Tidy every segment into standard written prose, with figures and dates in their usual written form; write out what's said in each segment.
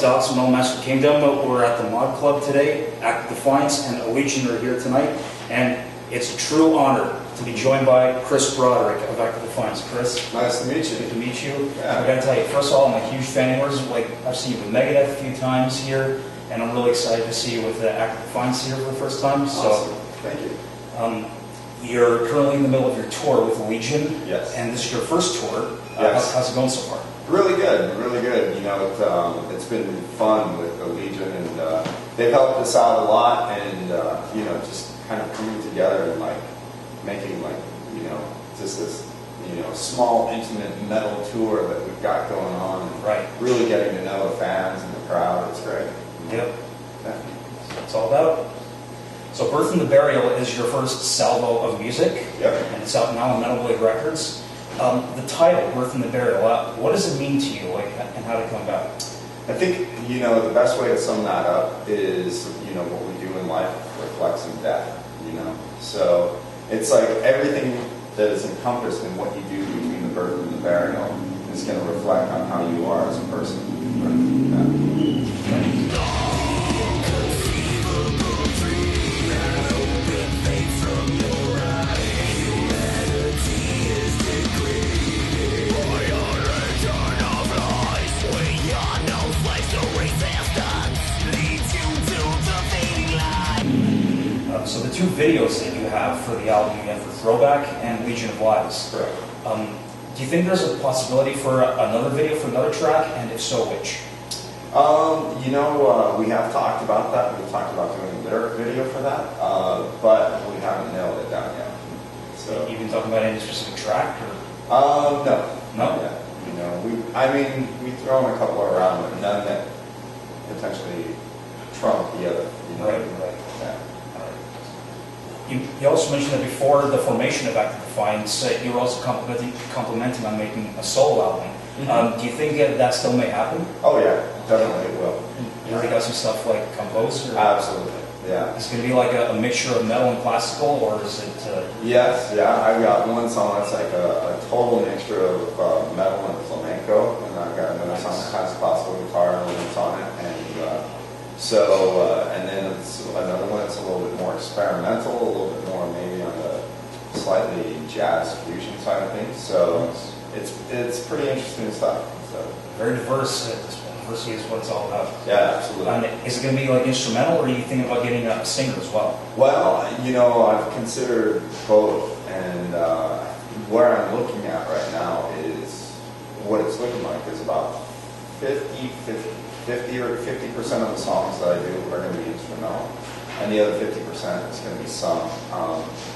Alex from Master Kingdom. We're at the Mod Club today. Act Defiance and Allegiant are here tonight, and it's a true honor to be joined by Chris Broderick of Act Defiance. Chris, nice to meet you. Good to meet you. Yeah. I got to tell you, first of all, I'm a huge fan of yours. Like, I've seen you with Megadeth a few times here, and I'm really excited to see you with Act Defiance here for the first time. Awesome. Thank you. You're currently in the middle of your tour with Legion. Yes. And this is your first tour. Yes. How's it going so far? Really good, really good. You know, it's been fun with the Legion, and they've helped us out a lot, and you know, just kind of coming together and like making like, you know, just this, you know, small intimate metal tour that we've got going on, and right, really getting to know the fans and the crowd. It's great. Yep. Yeah. That's what it's all about. So Birth and the Burial is your first salvo of music. Yep. And it's out now on Metal Blade Records. The title, Birth and the Burial, what does it mean to you, like, and how did it come about? I think, you know, the best way to sum that up is, you know, what we do in life reflects in death, you know. So it's like everything that is encompassed in what you do between the birth and the burial is going to reflect on how you are as a person. Yeah. So the two videos that you have for the album, you have for Throwback and Legion of Lies. Correct. Do you think there's a possibility for another video for another track, and if so, which? You know, we have talked about that. We've talked about doing a lyric video for that, but we haven't nailed it down yet. So You've been talking about any specific track? Or? No. No? Yeah. You know, we've thrown a couple around, but none that potentially trump the other. You know? Right. Yeah. You also mentioned that before the formation of Act Defiance, you were also complimenting on making a solo album. Mm-hmm. Do you think that still may happen? Oh yeah, definitely it will. You already got some stuff like composed? Or? Absolutely, yeah. Is it going to be like a mixture of metal and classical, or is it? Yes, yeah. I've got one song that's like a total mixture of metal and flamenco, and I've got another song that has classical guitar elements on it, and and then it's another one that's a little bit more experimental, a little bit more maybe on the slightly jazz fusion side of things. So it's pretty interesting stuff. So very diverse. Diversity is what it's all about. Yeah, absolutely. And is it going to be like instrumental, or are you thinking about getting a singer as well? Well, you know, I've considered both, and where I'm looking at right now is what it's looking like is about 50 or 50% of the songs that I do are going to be instrumental, and the other 50% is going to be sung.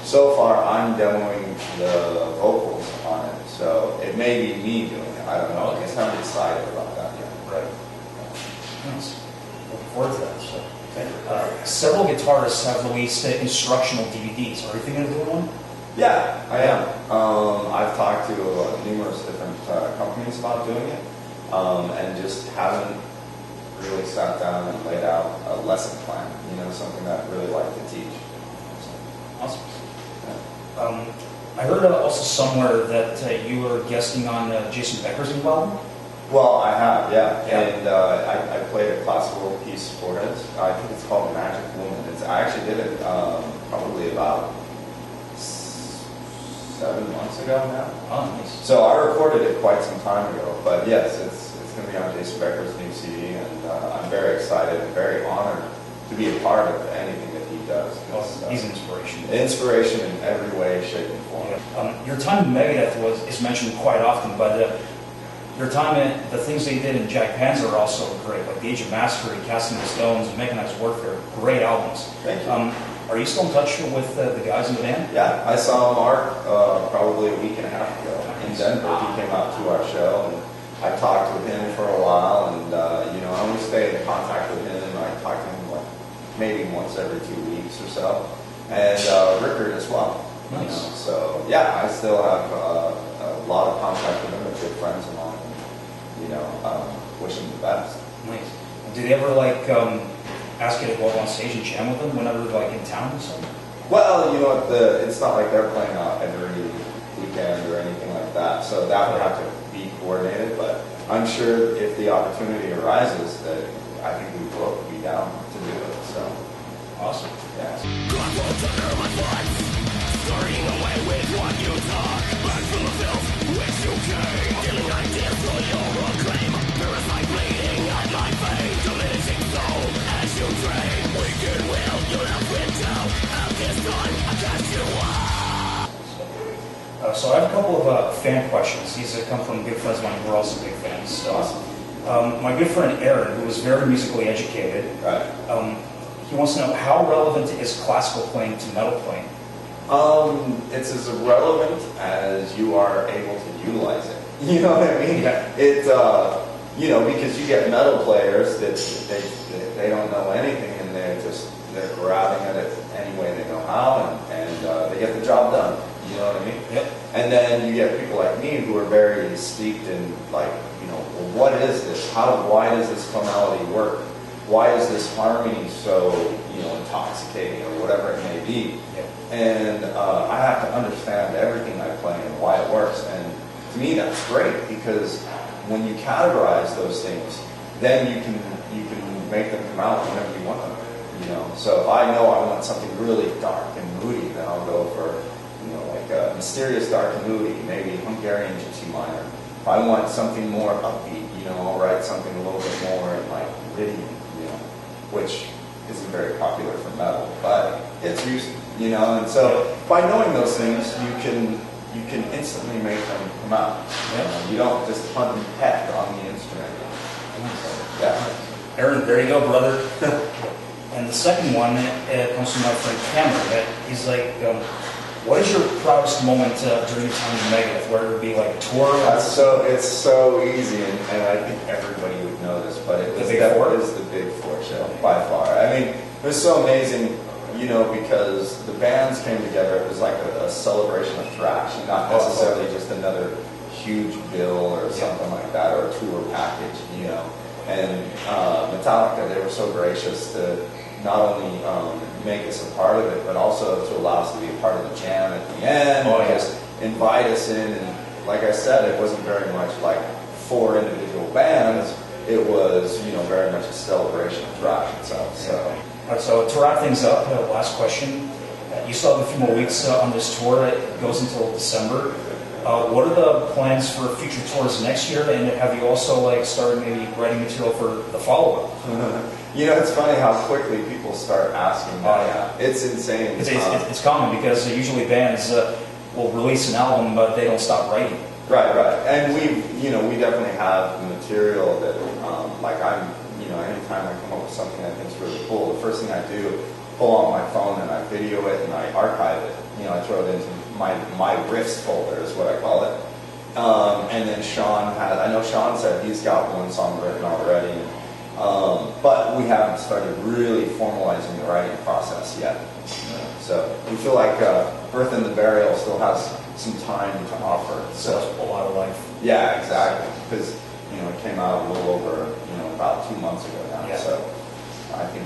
So far, I'm demoing the vocals on it, so it may be me doing it. I don't know. I guess I haven't decided about that yet. Right. Nice. Looking forward to that. So, several guitarists have released instructional DVDs. Are you thinking of doing one? Yeah, I am. I've talked to numerous different companies about doing it, and just haven't really sat down and laid out a lesson plan, you know, something that I'd really like to teach. Awesome. Yeah. I heard also somewhere that you were guesting on Jason Becker's new album. Well, I have, yeah. And I played a classical piece for it. I think it's called Magic Woman. I actually did it probably about 7 months ago now. Oh, nice. So I recorded it quite some time ago, but yes, it's going to be on Jason Becker's new CD, and I'm very excited and very honored to be a part of anything that he does. He's an inspiration. Inspiration in every way, shape, and form. Yeah. Your time in Megadeth is mentioned quite often, but your time in the things they did in Jack Panzer are also great, like The Age of Mastery, Casting the Stones, and Mechanized Warfare. Great albums. Thank you. Are you still in touch with the guys in the band? Yeah, I saw Mark probably a week and a half ago in Denver. He came out to our show, and I talked with him for a while, and you know, I always stay in contact with him. I talk to him like maybe once every 2 weeks or so, and Rickard as well. Nice. You know, so yeah, I still have a lot of contact with him. They're good friends of mine. And, you know, wish him the best. Nice. Do they ever like ask you to go up on stage and jam with them whenever they're like in town or something? Well, you know, it's not like they're playing out every weekend or anything like that, so that would have to be coordinated. But I'm sure if the opportunity arises, that I think we both would be down to do it. So Awesome. yeah. Starting away with what you talk, back full of filth, which you came, killing ideas for your acclaim, parasite bleeding at my vein, diminishing soul as you drain, weakened will, you left with doubt, at this time I cast you out. So I have a couple of fan questions. These come from good friends of mine who are also big fans. So, Awesome. my good friend Aaron, who is very musically educated, Right. he wants to know how relevant is classical playing to metal playing? It's as irrelevant as you are able to utilize it. You know what I mean? Yeah. You know, because you get metal players that they don't know anything and they're grabbing at it any way they know how and they get the job done. You know what I mean? Yep. And then you get people like me who are very steeped in like, you know, well, what is this? Why does this tonality work? Why is this harmony so, you know, intoxicating or whatever it may be? Yep. And I have to understand everything I play and why it works. And to me, that's great because when you categorize those things, then you can make them come out whenever you want them. You know, so if I know I want something really dark and moody, then I'll go for, you know, like a mysterious dark and moody, maybe Hungarian Gypsy Minor. If I want something more upbeat, you know, I'll write something a little bit more in like Lydian, you know, which isn't very popular for metal, but it's used, you know, and so by knowing those things, you can instantly make them come out. Yeah. You don't just hunt and peck on the instrument. So, yeah. Aaron, there you go, brother. And the second one comes from my friend Cameron. He's like, what is your proudest moment during your time in Megadeth? Whether it be like a tour? It's so easy, and I think everybody would know this, but it was the Big Four show by far. I mean, it was so amazing, you know, because the bands came together. It was like a celebration of thrash, and not necessarily just another huge bill or something like that, or a tour package, you know. And Metallica, they were so gracious to not only make us a part of it, but also to allow us to be a part of the jam at the end. Just invite us in, and like I said, it wasn't very much like 4 individual bands. It was, you know, very much a celebration of thrash itself. So, All right, so to wrap things up, last question. You still have a few more weeks on this tour. It goes until December. What are the plans for future tours next year? And have you also like started maybe writing material for the follow-up? You know, it's funny how quickly people start asking that. It's insane. It's common because usually bands will release an album, but they don't stop writing. Right. And we definitely have material that, like anytime I come up with something I think is really cool, the first thing I do, pull out my phone and I video it and I archive it. You know, I throw it into my riffs folder is what I call it. And then I know Sean said he's got one song written already. But we haven't started really formalizing the writing process yet. So we feel like Birth and the Burial still has some time to offer. So that's a lot of life. Yeah, exactly. Because it came out a little over about 2 months ago now. Yeah. So I think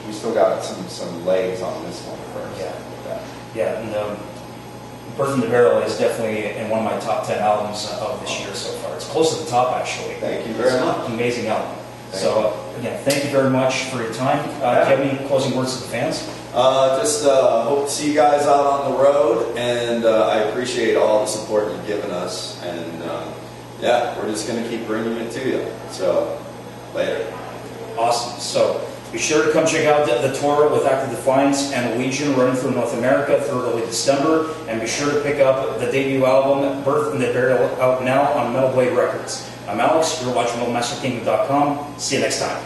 we still got some legs on this one first. Yeah. And Birth and the Burial is definitely in one of my top 10 albums of this year so far. It's close to the top actually. Thank you very much. Amazing album. Thank you. Again, thank you very much for your time. Do you have any closing words to the fans? Just hope to see you guys out on the road, and I appreciate all the support you've given us, and we're just going to keep bringing it to you. So, later. Awesome. So, be sure to come check out the tour with Active Defiance and Legion running through North America through early December, and be sure to pick up the debut album, Birth and the Burial, out now on Metal Blade Records. I'm Alex, you're watching MetalMasterKingdom.com. See you next time.